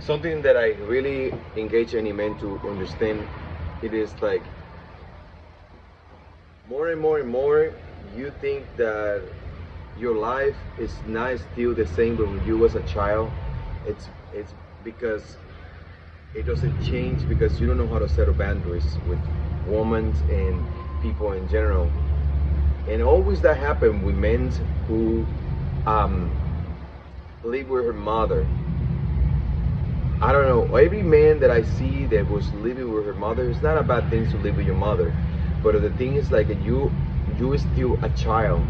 something that I really engage any man to understand, it is like more and more and more you think that your life is not still the same when you was a child. It's because it doesn't change because you don't know how to set boundaries with women and people in general. And always that happen with men who live with her mother. I don't know, every man that I see that was living with her mother, it's not a bad thing to live with your mother, but the thing is like you is still a child.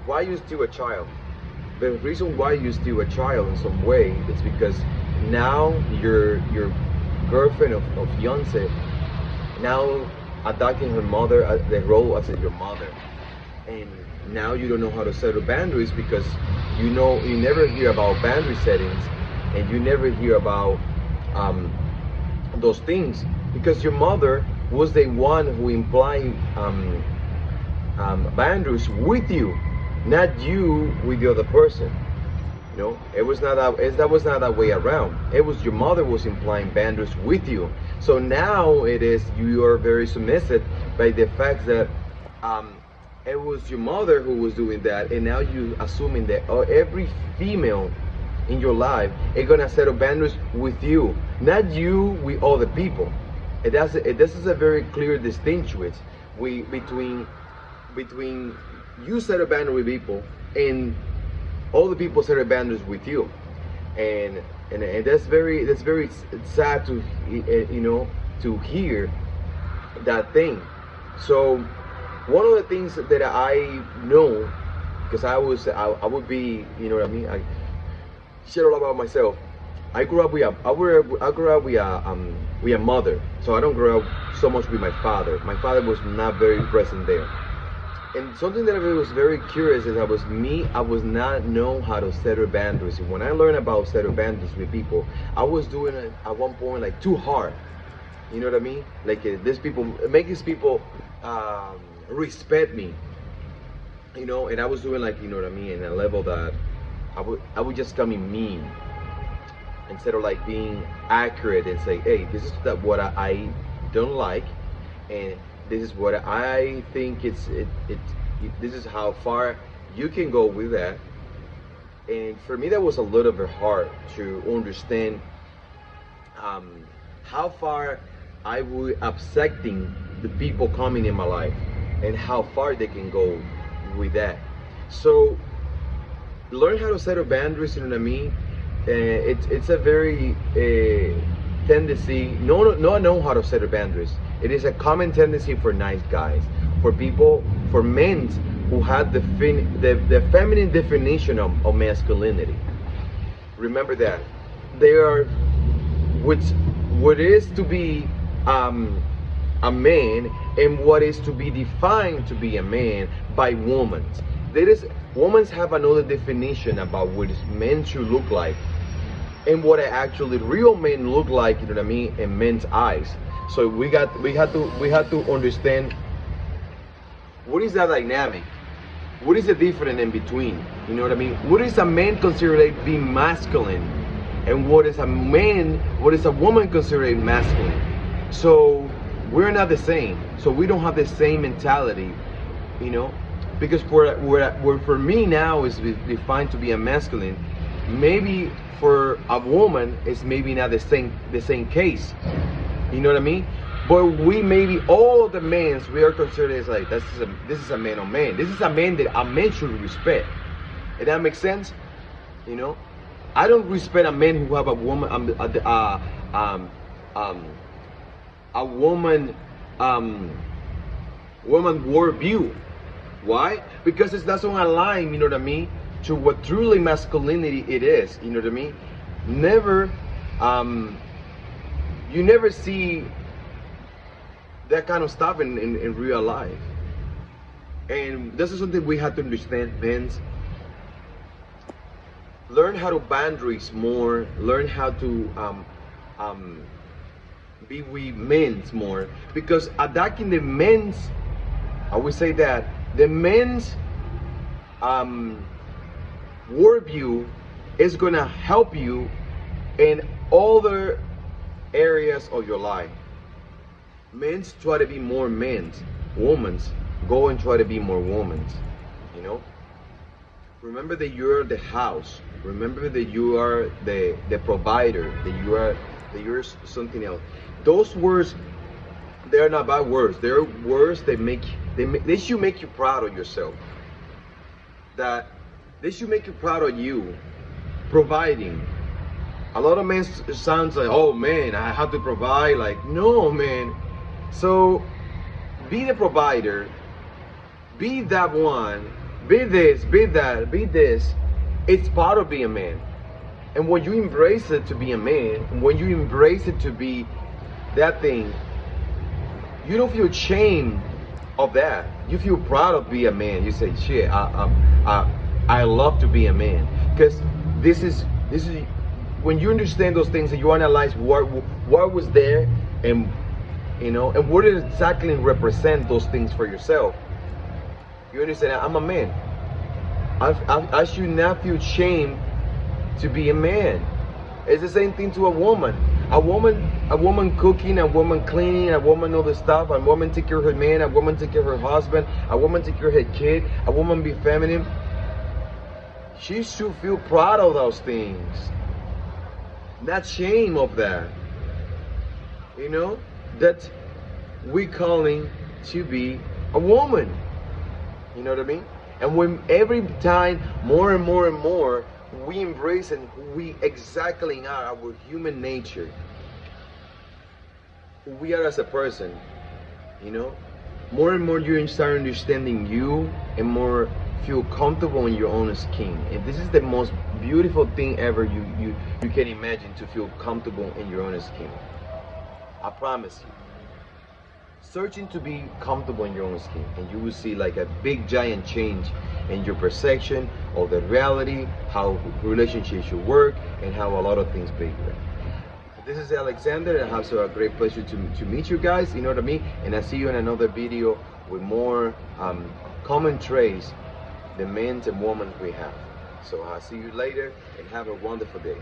Why you still a child? The reason why you still a child in some way is because now your girlfriend or fiance now adopting her mother, the role as your mother, and now you don't know how to set boundaries because you never hear about boundary settings, and you never hear about those things because your mother was the one who implied boundaries with you, not you with the other person. You know, it was not that was not that way around. It was your mother was implying boundaries with you. So now it is you are very submissive by the fact that it was your mother who was doing that, and now you assuming that every female in your life is gonna set boundaries with you, not you with other people. And this is a very clear distinction between you set a boundary with people and all the people set boundaries with you, and that's very sad to to hear that thing. So one of the things that I know, because I would be, you know what I mean, I share all about myself. I grew up with a mother, so I don't grow up so much with my father. My father was not very present there. And something that I was very curious is I was not know how to set boundaries. And when I learned about set boundaries with people, I was doing it at one point like too hard. You know what I mean? Like these people, make these people respect me. You know, and I was doing like, you know what I mean, in a level that I would just come in mean instead of like being accurate and say, hey, this is what I don't like, and this is what I think this is how far you can go with that. And for me that was a little bit hard to understand how far I would accepting the people coming in my life and how far they can go with that. So learn how to set boundaries, you know what I mean? It's a very tendency, not know how to set boundaries. It is a common tendency for nice guys, for people, for men who have the feminine definition of masculinity. Remember that. They are, what is to be a man and what is to be defined to be a man by women. Women have another definition about what men should look like and what actually real men look like, you know what I mean, in men's eyes. So we had to understand what is that dynamic, what is the difference in between, you know what I mean? What is a man considered being masculine, and what is a woman considered masculine? So we're not the same. So we don't have the same mentality, you know, because for me now is defined to be a masculine. Maybe for a woman it's maybe not the same case. You know what I mean? But we maybe all of the men we are considered as like this is a man on man. This is a man that a man should respect. And that makes sense? You know? I don't respect a man who have a woman woman worldview. Why? Because it doesn't align, you know what I mean, to what truly masculinity it is, you know what I mean? Never, you never see that kind of stuff in real life. And this is something we have to understand, men. Learn how to boundaries more, learn how to be with men more, because attacking the men's, I would say that the men's worldview is gonna help you in other areas of your life. Men's try to be more men's. Women's go and try to be more women's. You know? Remember that you're the house. Remember that you are the provider. That you're something else. Those words, they're not bad words. They're words that they should make you proud of yourself. That they should make you proud of you. Providing. A lot of men sounds like, oh man, I have to provide. Like, no man. So be the provider. Be that one. Be this, be that, be this. It's part of being a man. And when you embrace it to be a man, when you embrace it to be that thing, you don't feel ashamed of that. You feel proud of being a man. You say, shit, I love to be a man. Because this is when you understand those things and you analyze what was there, and you know, and what it exactly represent those things for yourself. You understand? I'm a man. I should not feel shame to be a man. It's the same thing to a woman. A woman cooking, a woman cleaning, a woman all the stuff, a woman take care of her man, a woman take care of her husband, a woman take care of her kid, a woman be feminine. She should feel proud of those things. Not shame of that. You know? That we calling to be a woman. You know what I mean? And when every time more and more and more we embrace and we exactly are our human nature, who we are as a person, you know, more and more you start understanding you and more feel comfortable in your own skin. And this is the most beautiful thing ever you can imagine, to feel comfortable in your own skin. I promise you. Searching to be comfortable in your own skin, and you will see like a big giant change in your perception of the reality, how relationships should work, and how a lot of things be. This is Alexander, and I have a great pleasure to meet you guys, you know what I mean? And I see you in another video with more common traits, the men and women we have. So I'll see you later, and have a wonderful day.